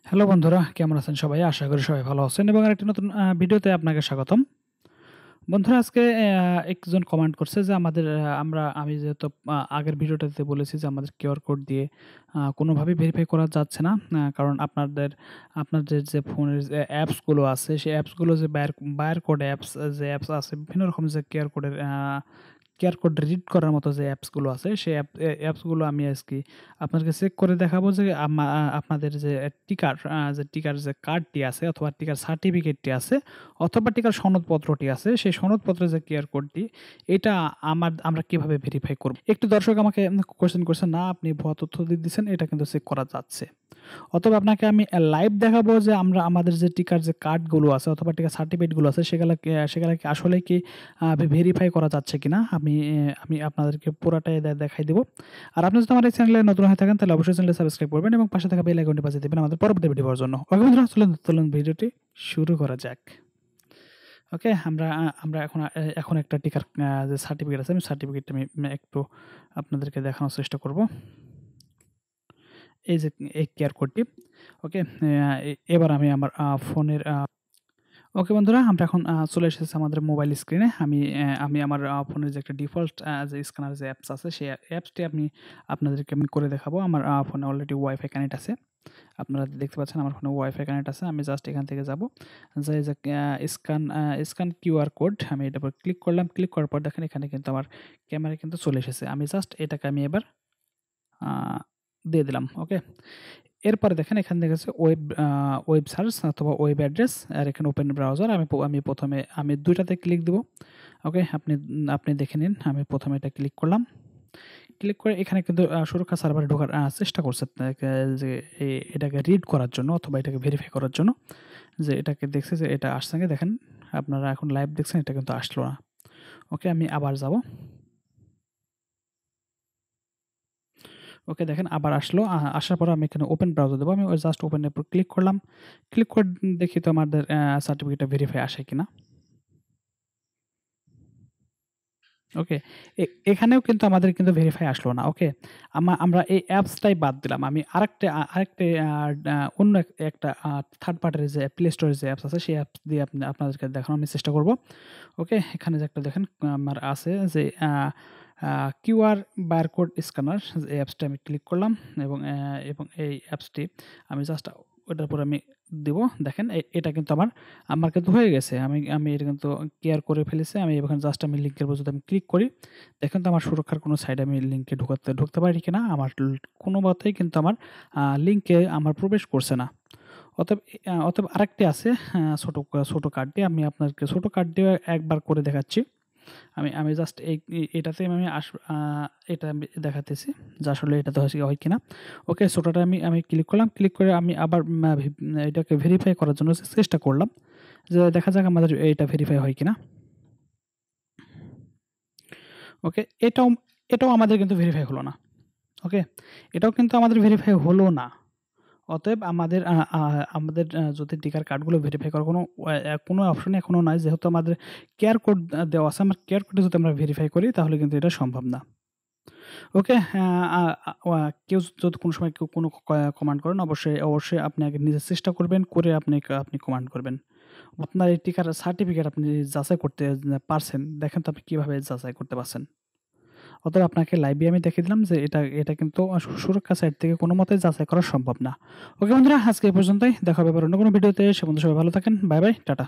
Hello বন্ধুরা, কেমন আছেন সবাই? আশা করি সবাই ভালো আছেন এবং আরেকটি নতুন ভিডিওতে আপনাকে স্বাগতম। বন্ধুরা, আজকে একজন কমেন্ট করছে যে আমি যেহেতু আগের ভিডিওটাতে বলেছি যে আমাদের কিউআর কোড দিয়ে কোনোভাবেই ভেরিফাই করা যাচ্ছে না। কারণ আপনাদের যে ফোনের যে অ্যাপসগুলো আছে, সেই অ্যাপসগুলো যে বায়ার কোড অ্যাপস যে অ্যাপস আছে, বিভিন্ন রকম যে কিউআর কোড রিড করার মতো যে অ্যাপসগুলো আছে, সেই অ্যাপসগুলো আমি আজকে আপনাদেরকে চেক করে দেখাবো যে আপনাদের যে টিকার যে কার্ডটি আছে অথবা টিকার সার্টিফিকেটটি আছে অথবা টিকার সনদপত্রটি আছে, সেই সনদপত্রের যে কিউআর কোডটি, এটা আমরা কিভাবে ভেরিফাই করব? একটু দর্শক আমাকে কোয়েশ্চেন করছে, না আপনি ভুয়া তথ্য দিয়ে দিচ্ছেন, এটা কিন্তু চেক করা যাচ্ছে। অথবা আপনাকে আমি লাইভ দেখাবো যে আমাদের যে টিকার যে কার্ডগুলো আছে অথবা টিকার সার্টিফিকেটগুলো আছে, সেগুলা কি আসলেই কি ভেরিফাই করা যাচ্ছে কিনা আমি আপনাদেরকে পুরাটাই দেখাই দেব। আর আপনি যদি আমার এই চ্যানেলে নতুন হয়ে থাকেন তাহলে অবশ্যই চ্যানেলটি সাবস্ক্রাইব করবেন এবং পাশে থাকা বেল আইকনটি বাজিয়ে দিবেন আমাদের পরবর্তী ভিডিও পাওয়ার জন্য। ওকে বন্ধুরা, চলুন ভিডিওটি শুরু করা যাক। ওকে, আমরা এখন একটা টিকার যে সার্টিফিকেট আছে, আমি সার্টিফিকেটটা একটু আপনাদেরকে দেখানোর চেষ্টা করব। এই যে এই কিউআর কোডটি। ওকে, এবার আমি আমার ফোনের ওকে বন্ধুরা, আমরা এখন চলে এসেছি আমাদের মোবাইল স্ক্রিনে। আমি আমার ফোনের যে একটা ডিফল্ট যে স্ক্যানার যে অ্যাপস আছে, সেই অ্যাপসটি আপনাদেরকে করে দেখাবো। আমার ফোনে অলরেডি ওয়াইফাই কানেক্ট আছে। আপনারা দেখতে পাচ্ছেন আমার ফোনে ওয়াইফাই কানেক্ট আছে। আমি জাস্ট এখান থেকে যাব, যে স্ক্যান কিউআর কোড, আমি এটার উপর ক্লিক করলাম। ক্লিক করার পর দেখেন এখানে কিন্তু আমার ক্যামেরা কিন্তু চলে এসেছে। আমি জাস্ট এটাকে আমি এবার দিয়ে দিলাম। ওকে, এরপরে দেখেন এখানে দেখাচ্ছে ওয়েব সার্চ অথবা ওয়েব অ্যাড্রেস, আর এখানে ওপেন ব্রাউজার। আমি প্রথমে দুইটাতে ক্লিক দিব। ওকে, আপনি দেখে নিন। আমি প্রথমে এটা ক্লিক করলাম। ক্লিক করে এখানে কিন্তু সুরক্ষা সার্ভারে ঢোকার চেষ্টা করছে যে এটাকে রিড করার জন্য অথবা এটাকে ভেরিফাই করার জন্য, যে এটাকে দেখছে যে এটা আসছে না। দেখেন আপনারা এখন লাইভ দেখছেন, এটা কিন্তু আসলো না। ওকে, আমি আবার যাব। ওকে, দেখেন আবার আসলো। আসার পর আমি এখানে ওপেন ব্রাউজার দেবো। আমি জাস্ট ওপেনের উপর ক্লিক করলাম। ক্লিক করে দেখি তো আমাদের সার্টিফিকেটটা ভেরিফাই আসে কিনা। ওকে, এখানেও কিন্তু আমাদের কিন্তু ভেরিফাই আসলো না। ওকে, আমরা এই অ্যাপসটাই বাদ দিলাম। আমি আরেকটা অন্য একটা থার্ড পার্টির যে প্লে স্টোরের যে অ্যাপস আছে, সেই অ্যাপস দিয়ে আপনাদেরকে দেখানোর আমি চেষ্টা করব। ওকে, এখানে যে একটা দেখেন আমার আছে যে কিউআর বারকোড স্ক্যানার, এই অ্যাপসটা আমি ক্লিক করলাম এবং এই অ্যাপসটি আমি জাস্ট ওটার উপর আমি দিব। দেখেন এটা কিন্তু আমার কিন্তু হয়ে গেছে। আমি এটা কিন্তু কেয়ার করে ফেলেছি। আমি এখানে জাস্ট লিঙ্কের উপর যদি আমি ক্লিক করি, দেখেন তো আমার সুরক্ষার কোনো সাইডে আমি লিঙ্কে ঢুকতে পারি কিনা। আমার কোনো মতেই কিন্তু আমার লিঙ্কে প্রবেশ করছে না। অতএব আরেকটি আছে ছোট কার্ডটি। আমি আপনাদেরকে ছোট কার্ড দিয়ে একবার করে দেখাচ্ছি। আমি জাস্ট এটাতে এটা আমি দেখাতেছি যে আসলে এটাতে হয় কিনা। ওকে, ছোটটা আমি ক্লিক করলাম। ক্লিক করে আমি আবার এটাকে ভেরিফাই করার জন্য চেষ্টা করলাম, যে দেখা যাক আমাদের এটা ভেরিফাই হয় কিনা। ওকে, এটাও আমাদের কিন্তু ভেরিফাই হলো না। ওকে, এটাও কিন্তু আমাদের ভেরিফাই হলো না। অতএব আমাদের যদি টিকার কার্ডগুলো ভেরিফাই করার কোনো অপশনই এখনো নাই, যেহেতু আমাদের কেয়ার কোড দেওয়া আছে। আমার কেয়ার কোডে যদি আমরা ভেরিফাই করি তাহলে কিন্তু এটা সম্ভব না। ওকে, কেউ যদি কোনো সময় কোনো কমান্ড করেন, অবশ্যই আপনি আগে নিজে চেষ্টা করবেন, করে আপনি কমান্ড করবেন। আপনার এই টিকার সার্টিফিকেট আপনি যাচাই করতে পারছেন, দেখেন তো আপনি কিভাবে যাচাই করতে পারছেন। অতএব আপনাকে লাইভে আমি দেখিয়ে দিলাম যে এটা কিন্তু সুরক্ষা সাইট থেকে কোনো মতেই যাচাই করা সম্ভব না। ওকে বন্ধুরা, আজকে এই পর্যন্তই। দেখা হবে আবার অন্য কোনো ভিডিওতে। সে পর্যন্ত সবাই ভালো থাকেন। Bye bye, tata.